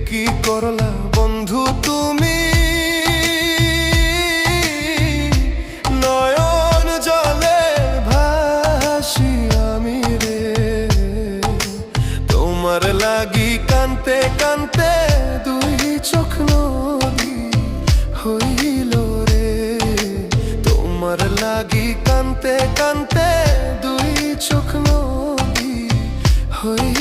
কি করলা বন্ধু তুমি, নয়ন জলে ভাসি আমি রে। তোমার লাগি কানতে কানতে দুই চোখ নদী হইল রে। তোমার লাগি কানতে কানতে দুই চোখ নদী হইল।